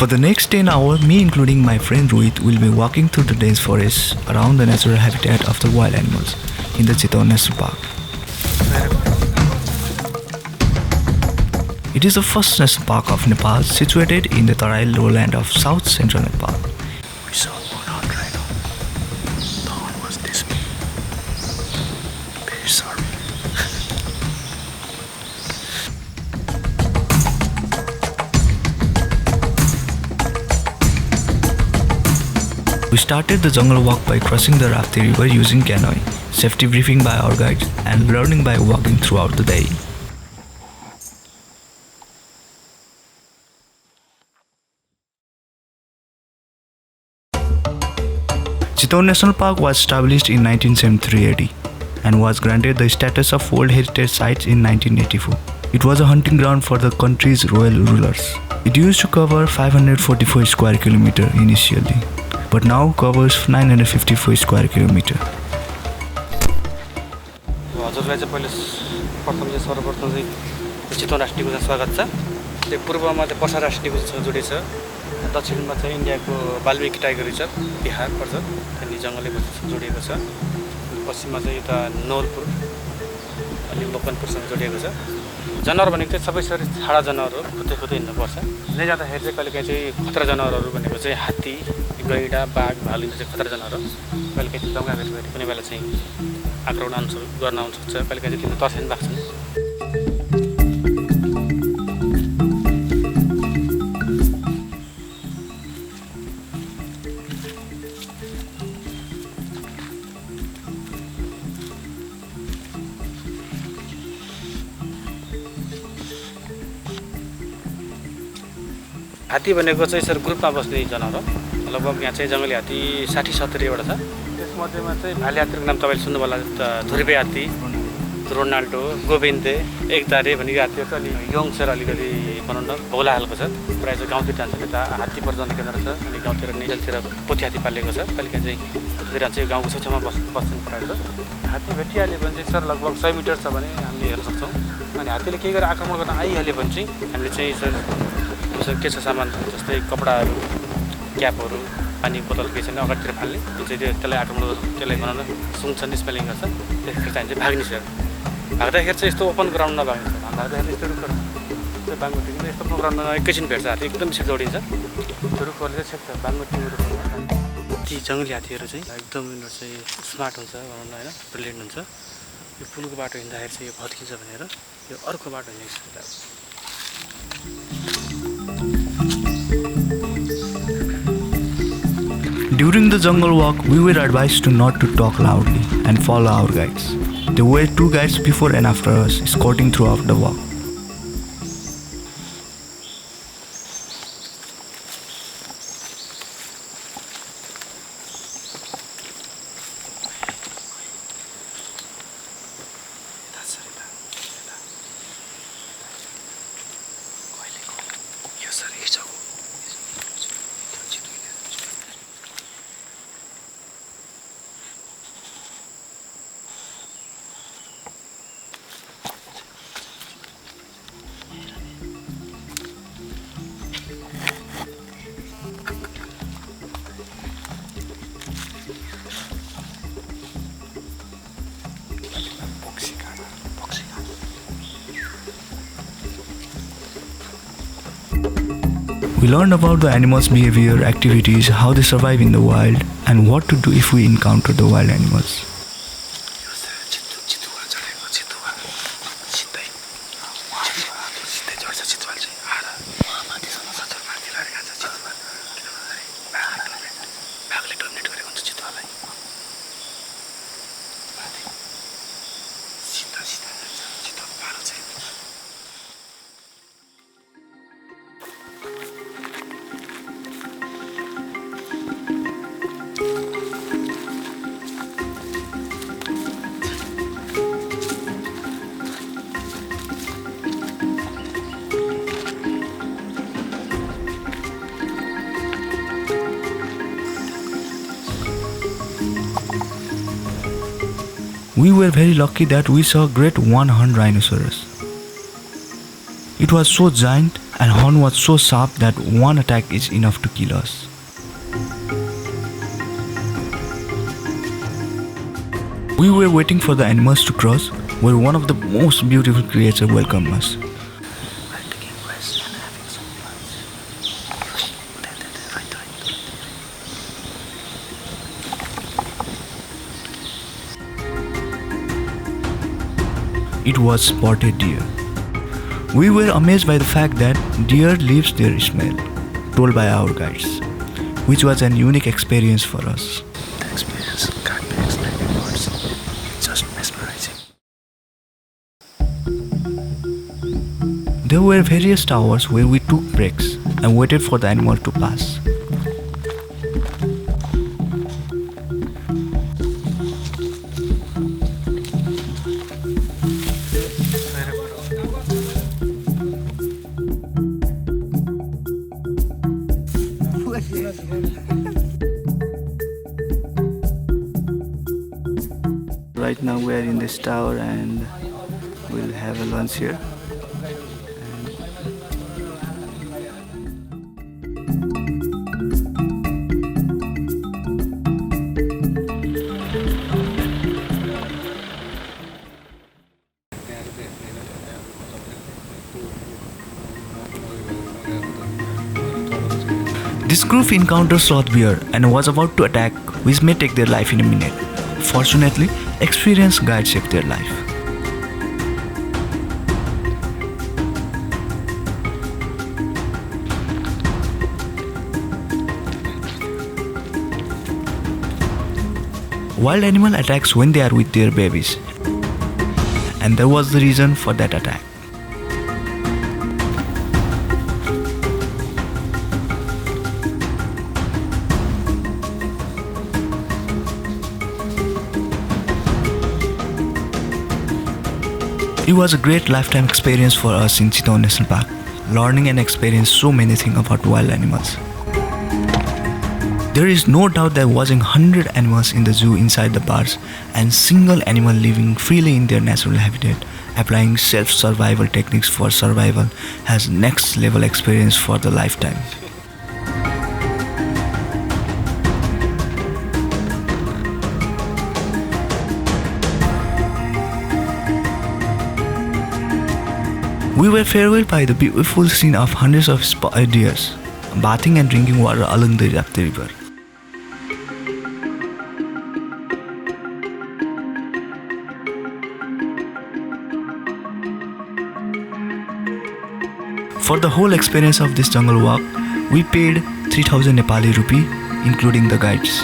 For the next 10 hours, me including my friend Roheet will be walking through the dense forests around the natural habitat of the wild animals in the Chitwan National Park. It is the first national park of Nepal, situated in the terai lowland of south central Nepal. We saw one rhino. The horn was this big. Very sorry. We started the jungle walk by crossing the Rapti river using canoe, safety briefing by our guides, and learning by walking throughout the day. Chitwan National Park was established in 1973 AD and was granted the status of World Heritage Site in 1984. It was a hunting ground for the country's royal rulers. It used to cover 544 square kilometers initially, but now covers 954 square kilometers. हजुरलाई चाहिँ पहिले सर्वप्रथम चाहिँ चितवन राष्ट्रिय उद्यान स्वागत छ। त्यो पूर्वमा चाहिँ पर्सा राष्ट्रिय उद्यानसँग जोडिएको छ। दक्षिणमा चाहिँ इन्डियाको वाल्मिकी टाइगर रिजर्भ बिहार पर्छ, त्यहाँदेखि जङ्गलै जोडिएको छ। पश्चिममा चाहिँ यता नवलपुर अनि मकनपुरसँग जोडिएको छ। जनावर भनेको चाहिँ सबै छाडा जनावरहरू खोज्दै खोज्दै हिँड्नुपर्छ। हिँड्दै जाँदाखेरि चाहिँ कहिलेकाहीँ चाहिँ खतरा जनावरहरू भनेको चाहिँ हात्ती, गैँडा, बाघ, भालु चाहिँ खतरा जनावर हो। कहिलेकाहीँ दङ्गा गरेर कुनै बेला चाहिँ आक्रमण गर्न आउन सक्छ, कहिलेकाहीँ चाहिँ तिनीहरू तर्सिन लाग्छन्। हात्ती भनेको चाहिँ सर ग्रुपमा बस्ने जनावर हो। लगभग यहाँ चाहिँ जङ्गली हात्ती 60-70वटा छ। त्यसमध्येमा चाहिँ भाले हात्तीको नाम तपाईँले सुन्नुभयो होला, धुर्बे हात्ती, रोनाल्डो, गोविन्दे, एकतारे भन्ने हात्तीहरू चाहिँ अलिक यङ छ र अलिकति भनौँ न भौला खालको छ। प्रायः चाहिँ गाउँतिर जान्छ, यता हात्ती प्रजनन केन्द्र छ अनि गाउँतिर निजलतिर पोथी हात्ती पालेको छ। कहिलेकाहीँ चाहिँ उतिर चाहिँ गाउँको छेउछाउमा बस्छन् प्रायः। हात्ती भेटिहाल्यो भने चाहिँ सर लगभग 100 मिटर छ भने हामीले हेर्न सक्छौँ। अनि हात्तीले केही गरेर आक्रमण गर्न आइहाल्यो भने चाहिँ हामीले चाहिँ सर के छ सामान जस्तै कपडाहरू, क्यापहरू, पानी बोतल केही छैन अगाडितिर फाल्ने, त्यसलाई आक्रमण त्यसलाई भनौँ न सुँग्छन्, स्पेलिङ गर्छ। त्यसखेर चाहिँ भाग्ने छ। भाग्दाखेरि चाहिँ यस्तो ओपन ग्राउन्ड नभाग्ने छ, भाग्दाखेरि यस्तो रुखहरू त्यो बाङ्गोटी यस्तो ओपन ग्राउन्डमा एकैछिन भेट्छ हात्ती, एकदम छिटो दौडिन्छ। त्यो रुखहरूले चाहिँ छेक्छ बाङ्गोटी रुखहरू। ती जङ्गली हात्तीहरू चाहिँ एकदम यिनीहरू चाहिँ स्मार्ट हुन्छ भनौँ न, होइन, ब्रिलियन्ट हुन्छ। यो पुलको बाटो हिँड्दाखेरि चाहिँ यो भत्किन्छ भनेर यो अर्को बाटो हिँडेको छ। During the jungle walk, we were advised to not to talk loudly and follow our guides. There were 2 guides before and after us, escorting throughout the walk. We learned about the animals' behavior, activities, how they survive in the wild, and what to do if we encounter the wild animals. We were very lucky that we saw a great one-horned rhinoceros. It was so giant and horn was so sharp that one attack is enough to kill us. We were waiting for the animals to cross, where one of the most beautiful creatures welcomed us. It was spotted deer. We were amazed by the fact that deer leaves their smell, told by our guides, which was an unique experience for us. The experience can't be explained in words. It's just mesmerizing. There were various towers where we took breaks and waited for the animal to pass. Right now we are in this tower and we'll have a lunch here. This group encountered sloth bear and was about to attack, which may take their life in a minute. Fortunately, experienced guides saved their life. Wild animal attacks when they are with their babies, and there was the reason for that attack. It was a great lifetime experience for us in Chitwan National Park, learning and experiencing so many things about wild animals. There is no doubt there was 100 animals in the zoo inside the bars and single animal living freely in their natural habitat, applying self-survival techniques for survival has next level experience for the lifetime. We were farewelled by the beautiful scene of hundreds of spotted deer bathing and drinking water along the Rapti river. For the whole experience of this jungle walk, we paid 3000 Nepali rupee, including the guides.